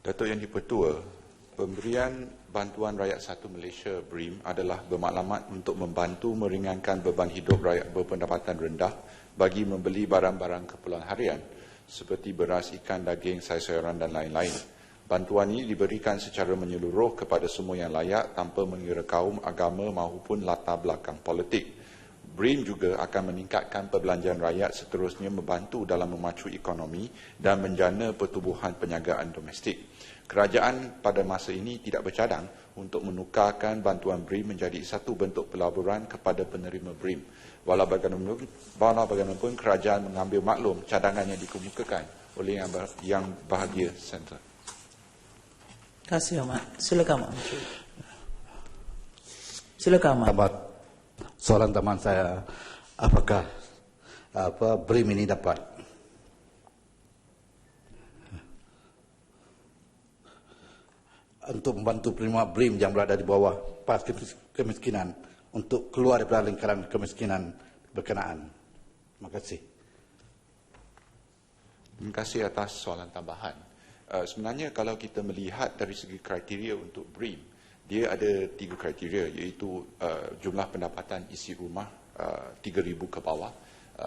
Datuk Yang di-Pertua, pemberian Bantuan Rakyat Satu Malaysia BRIM adalah bermaklumat untuk membantu meringankan beban hidup rakyat berpendapatan rendah bagi membeli barang-barang keperluan harian seperti beras, ikan, daging, sayur-sayuran dan lain-lain. Bantuan ini diberikan secara menyeluruh kepada semua yang layak tanpa mengira kaum, agama maupun latar belakang politik. BRIM juga akan meningkatkan perbelanjaan rakyat seterusnya membantu dalam memacu ekonomi dan menjana pertumbuhan perniagaan domestik. Kerajaan pada masa ini tidak bercadang untuk menukarkan bantuan BRIM menjadi satu bentuk pelaburan kepada penerima BRIM. Walau bagaimanapun kerajaan mengambil maklum cadangan yang dikemukakan oleh yang bahagia Senator. Terima kasih, Ahmad. Silakan, Ahmad. Silakan, Ahmad. Soalan teman saya, apakah BRIM ini dapat untuk membantu penerima BRIM yang berada di bawah pas kemiskinan untuk keluar dari lingkaran kemiskinan berkenaan? Terima kasih. Terima kasih atas soalan tambahan. Sebenarnya kalau kita melihat dari segi kriteria untuk BRIM, dia ada 3 kriteria, iaitu jumlah pendapatan isi rumah 3,000 ke bawah,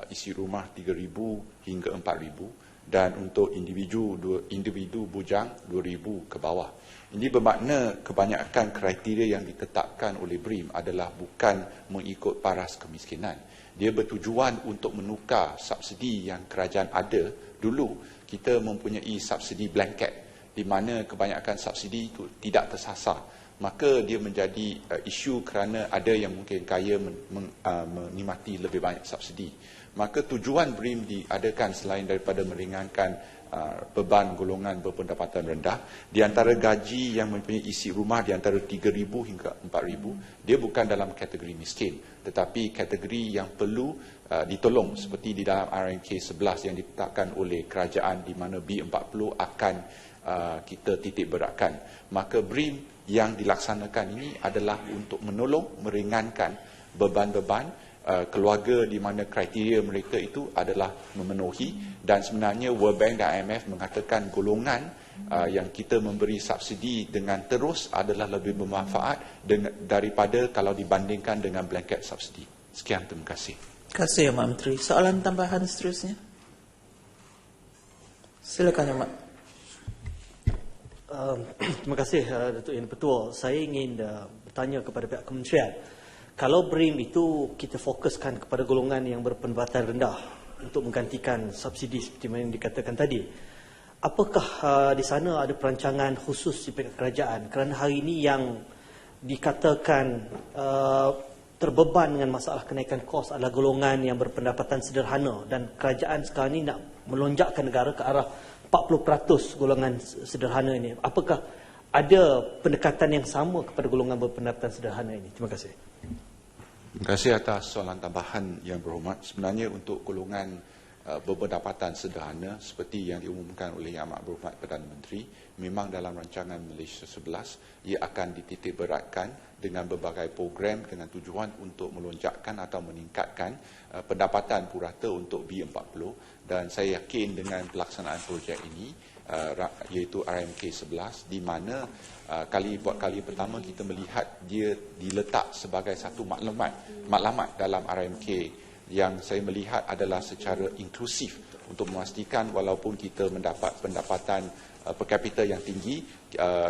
isi rumah 3,000 hingga 4,000, dan untuk individu bujang 2,000 ke bawah. Ini bermakna kebanyakan kriteria yang ditetapkan oleh BRIM adalah bukan mengikut paras kemiskinan. Dia bertujuan untuk menukar subsidi yang kerajaan ada. Dulu kita mempunyai subsidi blanket di mana kebanyakan subsidi itu tidak tersasar. Maka dia menjadi isu kerana ada yang mungkin kaya menikmati lebih banyak subsidi. Maka tujuan BRIM diadakan selain daripada meringankan beban golongan berpendapatan rendah, di antara gaji yang mempunyai isi rumah di antara 3,000 hingga 4,000, dia bukan dalam kategori miskin, tetapi kategori yang perlu ditolong seperti di dalam RMK 11 yang ditetapkan oleh kerajaan di mana B40 akan kita titik beratkan. Maka BRIM yang dilaksanakan ini adalah untuk menolong meringankan beban-beban keluarga di mana kriteria mereka itu adalah memenuhi, dan sebenarnya World Bank dan IMF mengatakan golongan yang kita memberi subsidi dengan terus adalah lebih bermanfaat daripada kalau dibandingkan dengan blanket subsidi. Sekian, terima kasih. Terima kasih, Ahmad Menteri. Soalan tambahan seterusnya. Silakan, Ahmad. Terima kasih, Datuk Yang Di-Pertua. Saya ingin bertanya kepada pihak kementerian. Kalau BRIM itu kita fokuskan kepada golongan yang berpendapatan rendah untuk menggantikan subsidi seperti yang dikatakan tadi, apakah di sana ada perancangan khusus di pihak kerajaan? Kerana hari ini yang dikatakan terbeban dengan masalah kenaikan kos adalah golongan yang berpendapatan sederhana, dan kerajaan sekarang ini nak melonjakkan negara ke arah 40% golongan sederhana ini. Apakah ada pendekatan yang sama kepada golongan berpendapatan sederhana ini? Terima kasih. Terima kasih atas soalan tambahan yang berhormat. Sebenarnya untuk golongan berpendapatan sederhana seperti yang diumumkan oleh Yang Amat Berhormat Perdana Menteri, memang dalam rancangan Malaysia 11 ia akan dititik beratkan dengan berbagai program dengan tujuan untuk melonjakkan atau meningkatkan pendapatan purata untuk B40, dan saya yakin dengan pelaksanaan projek ini iaitu RMK 11 di mana kali pertama kita melihat dia diletak sebagai satu maklumat dalam RMK yang saya melihat adalah secara inklusif untuk memastikan walaupun kita mendapat pendapatan per kapita yang tinggi,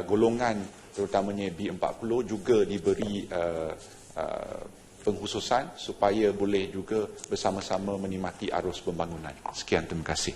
golongan terutamanya B40 juga diberi pengkhususan supaya boleh juga bersama-sama menikmati arus pembangunan. Sekian, terima kasih.